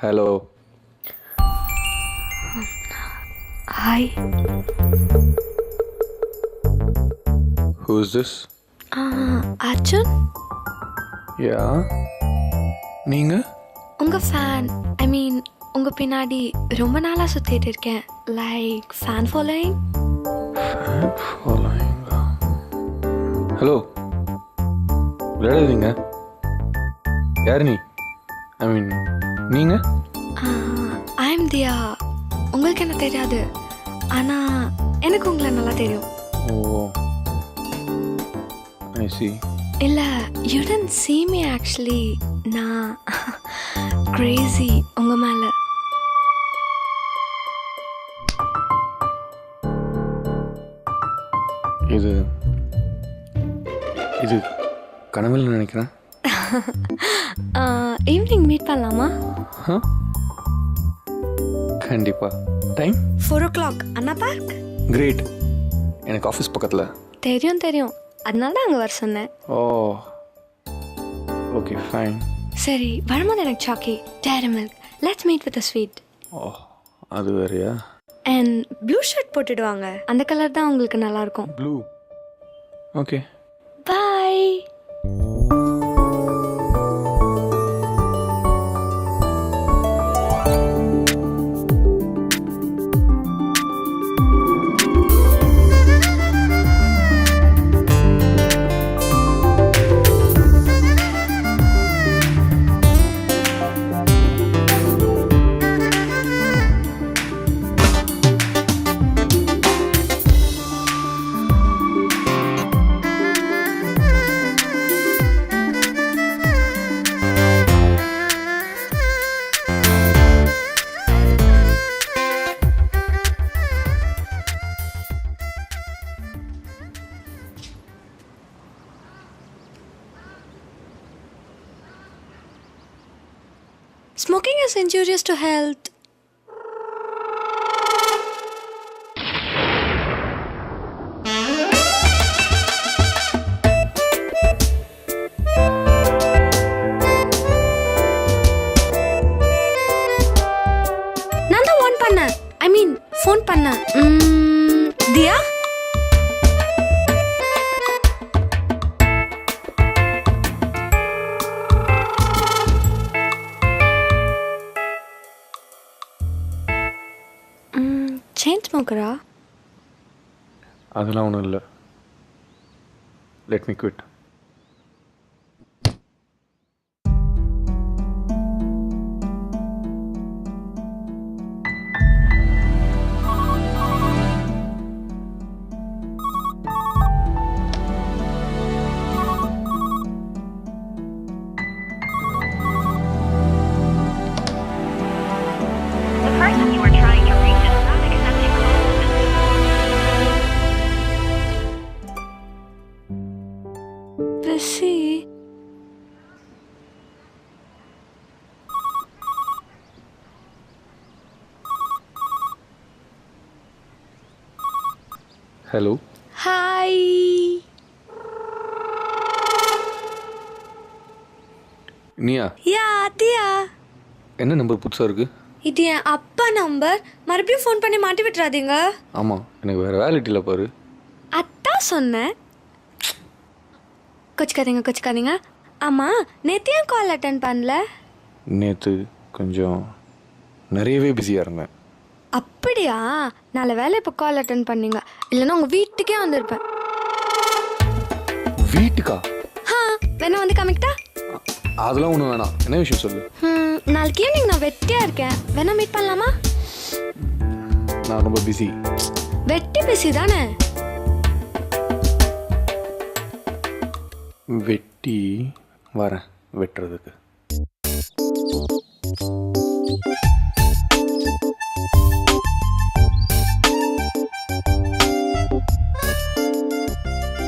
Hello. Hi. Who is this? Arjun. Yeah, நீங்க? உங்கள் fan. ஐ மீன் உங்கள் பின்னாடி ரொம்ப நாளாக சுற்றிட்டு இருக்கேன். Like fan following. ஹலோ, விளையாடுறீங்க? யார் நீ? ஐ மீன் நீங்கள்? I am Diya. உங்களுக்கு என்ன தெரியாது, ஆனால் எனக்கு உங்களை நல்லா தெரியும். Oh, I see. இல்லை, you didn't see me actually. நான் கிரேசி உங்கள் மேலே. இது இது கனவில் நினைக்கிறேன். ஈவினிங் மீட் பண்ணலாமா? கண்டிப்பாக. Time 4 o'clock Anna park. Great. எனக்கு ஆஃபீஸ் பக்கத்தில். தெரியும் தெரியும், அதனால தான் அங்கே வர சொன்னேன். ஓ, ஓகே ஃபைன். சரி, வரும்போது எனக்கு சாக்கி dairy milk. Let's meet with a sweet. ஓ, அது வேறையா? அண்ட் ப்ளூ ஷர்ட் போட்டுடுவாங்க, அந்த கலர் தான் உங்களுக்கு நல்லா இருக்கும். Blue. Okay, bye. Smoking is injurious to health. நான் தான் வான் பண்ணேன். ஐ மீன் ஃபோன் பண்ணேன். தியா, செயின் ஸ்மோக்கரா? அதெல்லாம் ஒன்றும் இல்லை. Let me quit. The person you are trying to reach is not accepting calls. Busy. Hello. Hi. நீயா? யா தியா. என்ன நம்பர் புதுசாக இருக்குது? இது என் அப்பா நம்பர். மறுபடியும் ஃபோன் பண்ணி மாட்டி விட்டுறாதீங்க. ஆமாம், எனக்கு வேறு வேலிட்டியில் பாரு. அதான் சொன்னேன். கொச்சிக்காதீங்க. ஆமாம், நேற்று ஏன் கால் அட்டன் பண்ணல? நேற்று கொஞ்சம் நிறையவே பிஸியாக இருந்தேன். அப்படியா? நல்ல வேலை இப்போ கால் அட்டன் பண்ணீங்க, இல்லைன்னா உங்கள் வீட்டுக்கே வந்திருப்பேன். வீட்டுக்கா? வேணா வந்து காமிக்கிட்டா? அதெல்லாம் ஒன்றும் வேணாம். என்ன விஷயம் சொல்லு. நாளைக்கு ஈவினிங் நான் வெட்டியாக இருக்கேன், வேணா மீட் பண்ணலாமா? நான் ரொம்ப பிஸி. வெட்டி பிஸி தானே? வெட்டி வரேன் வெட்டுறதுக்கு.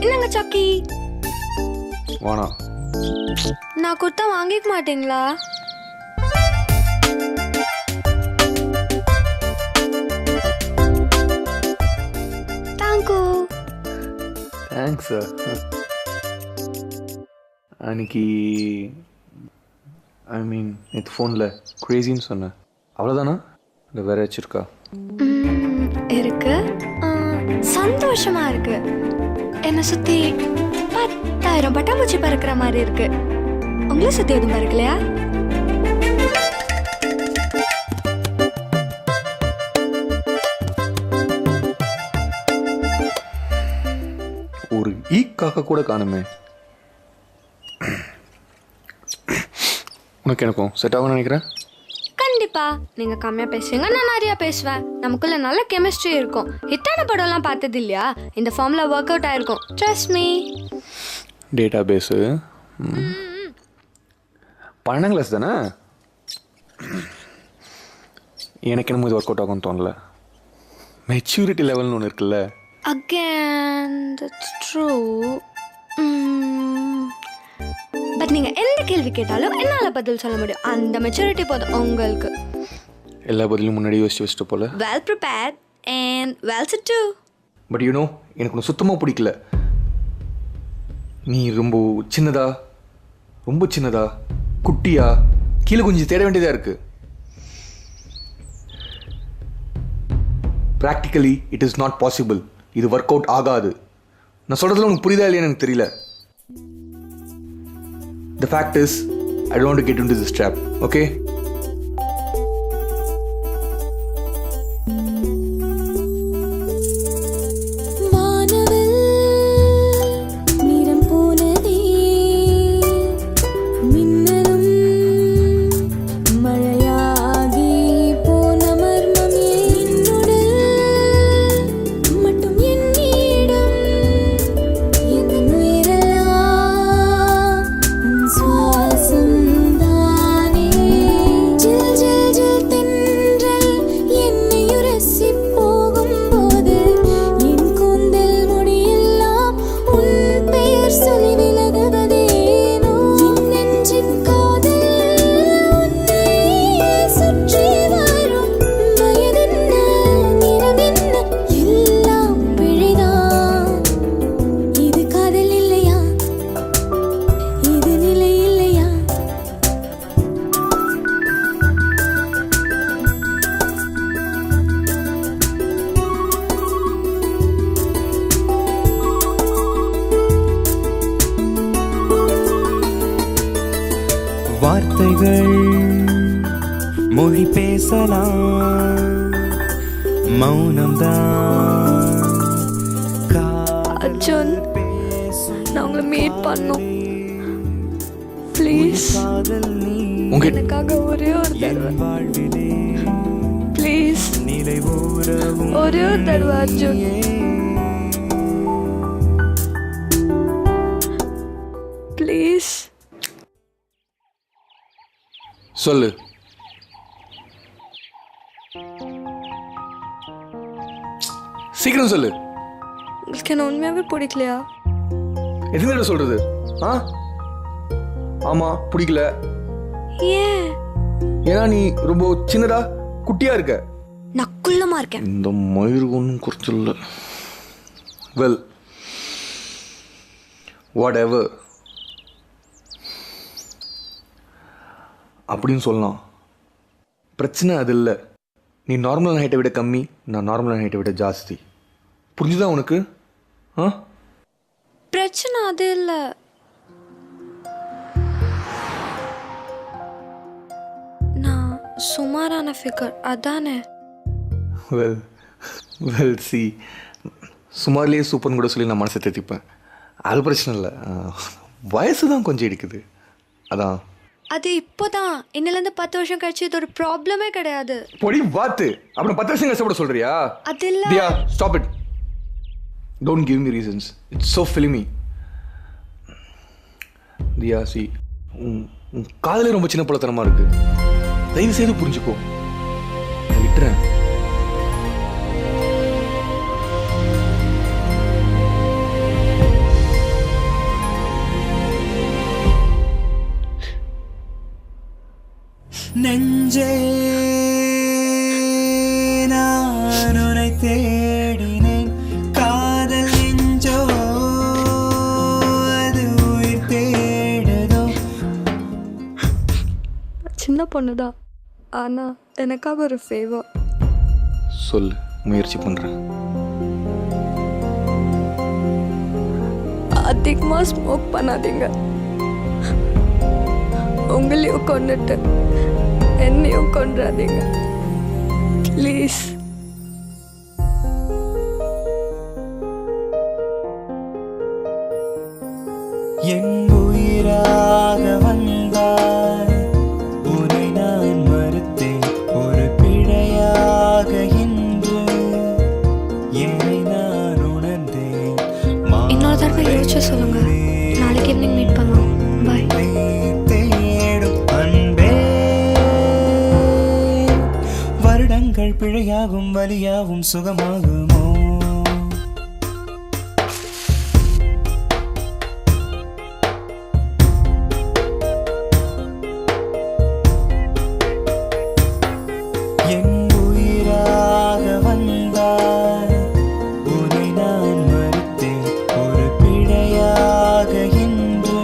என்னங்க சாக்கி? வாணா. நான் கொடுத்தா வாங்கிக்க மாட்டீங்களா? தேங்க்யூ. தேங்க்ஸ். அன்னைக்கு ஐ மீன் நேற்று ஃபோனில் க்ரேசின்னு சொன்னேன் அவ்வளோதானா இல்லை வேற ஏதாச்சும் இருக்கா? இருக்கு. சந்தோஷமா இருக்கு. என்னை சுற்றி 10,000 பட்டாம்பூச்சி பறக்கிற மாதிரி இருக்கு. உங்களை சுற்றி எதுவும் பறக்கலையா? ஒரு காக்கா கூட காணுமே. உனக்கு எனக்கும் செட் ஆகும்னு நினைக்கிறேன். கண்டிப்பா. நீங்க கம்மியா பேசுவீங்க, நான் நிறைய பேசுவேன். நமக்குள்ள நல்ல கெமிஸ்ட்ரி இருக்கும். ஹிட்டான படம்லாம் பார்த்தது இல்லையா? இந்த ஃபார்ம்ல ஒர்க் அவுட் ஆயிருக்கும். Trust me. டேட்டா பேஸு 12ஆம் கிளாஸ் தானே? எனக்கு என்னமோ இது ஒர்க் அவுட் ஆகும்னு தோணல. மெச்சூரிட்டி லெவல்னு ஒன்று இருக்குல்ல. Again, that's true. பட் நீங்கள் எந்த கேள்வி கேட்டாலும் என்னால் பதில் சொல்ல முடியும். அந்த மெச்சூரிட்டி போதும் உங்களுக்கு. எல்லா பதிலும் முன்னாடி யோசிச்சு வச்சுட்டு போல. Well prepared and well said too. But you know, எனக்கு ஒன்று சுத்தமாக பிடிக்கல. நீ ரொம்ப சின்னதா குட்டியா கீழே கொஞ்சம் தேட வேண்டியதாக இருக்குது. Practically it is not possible. இது ஒர்க் அவுட் ஆகாது. நான் சொல்கிறதுல உனக்கு புரியுதா இல்லையான்னு எனக்கு தெரியல. The fact is, I don't want to get into this trap, okay? வார்த்தைகள் மொழி பேசலாம், மௌனம்தான் அர்ஜுன், நான் உங்களை மீட் பண்ணோம். ப்ளீஸ் எனக்காக ஒரே ஒரு தடவை, ப்ளீஸ் ஒரே ஒரு தடவை அர்ஜுன். ப்ளீஸ் சொல்லு. சீக்கிரம் சொல்லு. உங்களுக்கு என்ன உண்மையாவே பிடிக்கலையா? எதுவும் சொல்றது? ஆமா பிடிக்கல. ஏன்? ஏன்னா நீ ரொம்ப சின்னதா குட்டியா இருக்க. நான் குள்ளமா இருக்கேன். இந்த மயிறு ஒன்றும் குறைச்சல. வெல், வாட் எவர் அப்படின்னு சொல்லலாம். பிரச்சனை அது இல்லை. நீ நார்மல் ஹைட்டை விட கம்மி, நான் நார்மல் ஹைட்டை விட ஜாஸ்தி. புரிஞ்சுதா உனக்கு? பிரச்சனை அது இல்லை. நான் சுமாரான ஃபிகர் அதானே. வெல் சி, சுமார்லேயே சூப்பர்னு கூட சொல்லி நான் மனசை தேத்திப்பேன். அது பிரச்சனை இல்லை. வயசு தான் கொஞ்சம் இருக்குது. அதான். அது இப்போதான். இன்னிலேருந்து 10 வருஷம் கழிச்சு இது ஒரு ப்ராப்ளமே கிடையாது. பொடி வாத்து. அப்புறம் 10 வருஷம் கஷ்டப்பட சொல்றியா? அது இல்ல. Diya, stop it. Don't give me reasons. It's so filmy. Diya, see, உன் காதலே ரொம்ப சின்ன பழத்தனமா இருக்கு. தயவு செய்து புரிஞ்சுக்கோ. நான் விட்டுறேன். நெஞ்சே நான் உன்னை தேடினேன், காதல் நெஞ்சோ அது உயிர் தேடுதோ. சின்ன பொண்ணு தான், ஆனால் எனக்காக ஒரு ஃபேவர். சொல்லு, முயற்சி பண்ணுறேன். அதிகமாக ஸ்மோக் பண்ணாதீங்க. உங்களையும் கொண்டுட்டு என்னையும் கொண்டுறாதீங்க ப்ளீஸ். என் உயிராக வந்தாய், உன்னை நான் மறுத்தேன் ஒரு பிழையாக இன்று என்னை நான் உணர்ந்தேன். இன்னொரு தடவை யோசிச்சு சொல்லுங்க. நாளைக்கு ஈவினிங் மீட் பண்ணலாம். பாய். தேடும் அன்பே, வருடங்கள் பிழையாகும் வலியாகும் சுகமாகுமோ? என் உயிராக வந்தாய், உன்னை நான் மறுத்தேன் ஒரு பிழையாக இன்று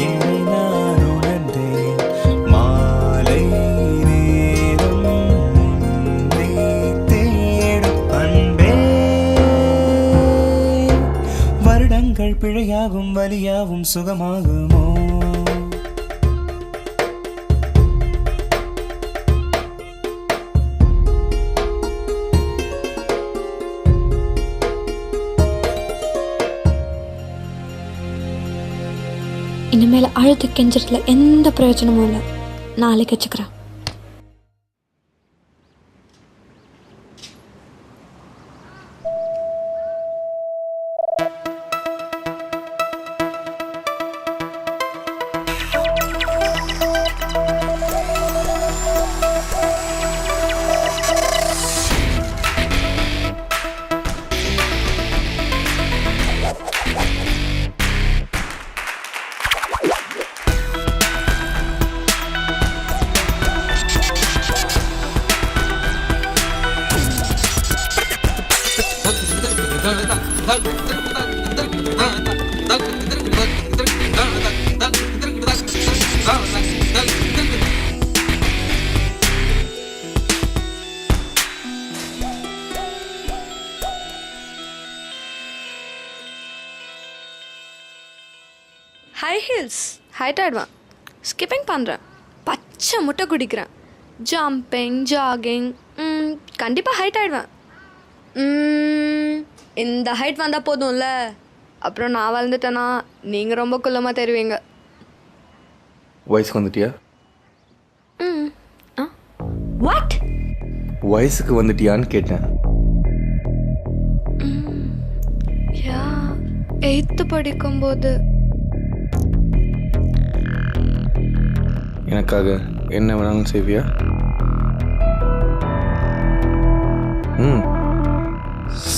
என்னை நான் உணர்ந்தேன். மாலை நேரம் உன்னை தேடும் அன்பே, வருடங்கள் பிழையாகும் வலியாகும் சுகமாகுமோ? இனிமேல் அழுது கெஞ்சறதுல எந்த பிரயோஜனமும் இல்லை. நாளைக்கு வச்சுக்கிறேன். ஹை ஹீல்ஸ், ஹைட் ஆயிடுவேன். ஸ்கிப்பிங் பண்ணுறேன், பச்சை முட்டை குடிக்கிறேன், ஜம்பிங், ஜாகிங், கண்டிப்பாக ஹைட் ஆயிடுவேன். இந்த ஹைட் வந்தால் போதும்ல. அப்புறம் நான் வளர்ந்துட்டேன்னா நீங்கள் ரொம்ப குள்ளமாக தருவீங்க. வயசுக்கு வந்துட்டியா? வாட்? வயசுக்கு வந்துட்டியான்னு கேட்டேன். யா, 8th படிக்கும்போது. எனக்காக என்ன வேணாலும் செய்வியா?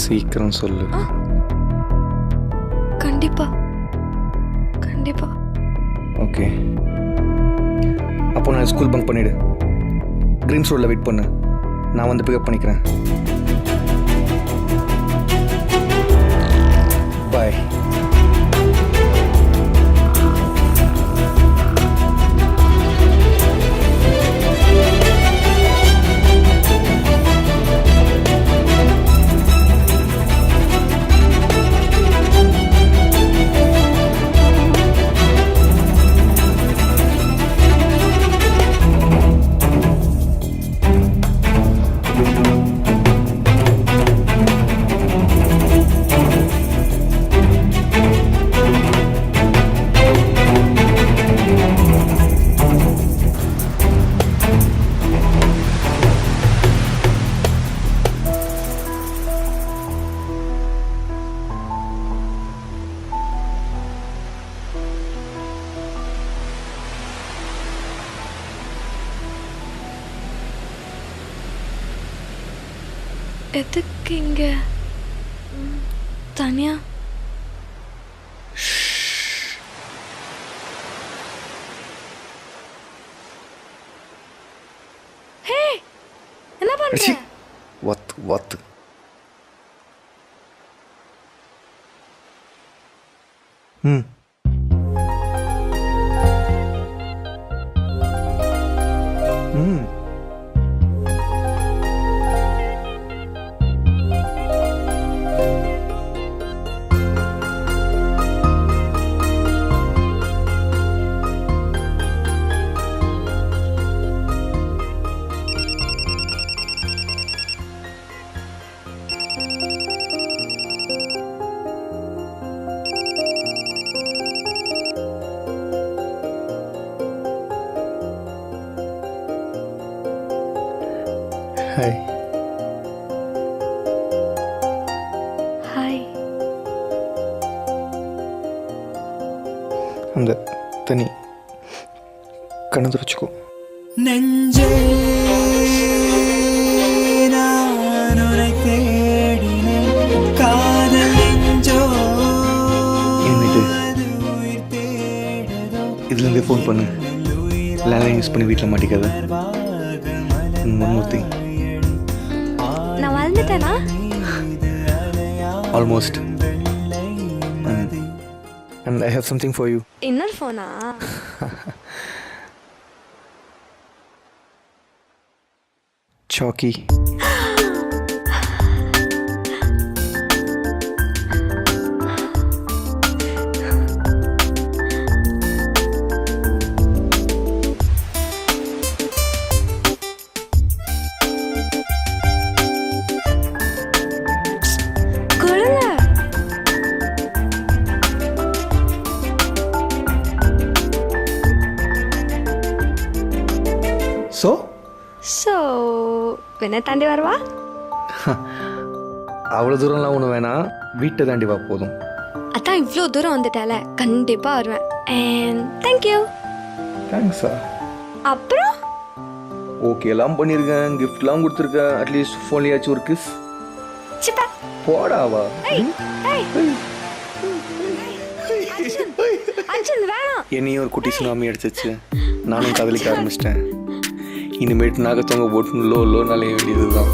சீக்கிரம் சொல்லு. கண்டிப்பா கண்டிப்பா. ஓகே, அப்போ நான் ஸ்கூல் பங்க் பண்ணிவிடு. க்ரீம்ஸ் ரோடில் வெயிட் பண்ணு, நான் வந்து பிக்கப் பண்ணிக்கிறேன். பாய். எதுக்கு இங்க தனியா? ஹே, என்ன பண்ற? வாத்து ம். ஹாய். ஹாய். அந்த தனி கண்ணு துடைச்சிக்கோ. நெஞ்சே நான் உன்னை தேடினேன் காதல் நெஞ்சோ என்னது அது உயிர் தேடுதோ இதுலேருந்தே ஃபோன் பண்ணு. லேண்ட்லைன் யூஸ் பண்ணி வீட்டில் மாட்டிக்காத. One more thing. நான் வளர்ந்துட்டேனா? Almost. And I have something for you. இன்னொரு ஃபோனா? Chalky. கொடுங்க. So? ஸோ என்ன தாண்டி வருவா? அவ்வளோ தூரம்லாம் ஒன்று வேணாம், வீட்டை தாண்டி வா போதும். அதான் இவ்வளோ தூரம் வந்துட்டால, கண்டிப்பாக வருவேன். And thank you. தேங்க்ஸா? அப்புறம் ஓகே எல்லாம் பண்ணியிருக்கேன், கிஃப்ட்லாம் கொடுத்துருக்கேன், அட்லீஸ்ட் ஃபோன்லேயாச்சும் ஒரு கிஸ் சிப்பா. போடாவா. அர்ஜுன் வேணாம். என்னையும் ஒரு குட்டி சுனாமி அடிச்சிச்சு, நானும் காதலிக்க ஆரம்பிச்சிட்டேன். இனிமேட்டு நாகத்தவங்க போட்டு லோ நாளைய வேண்டியது தான்.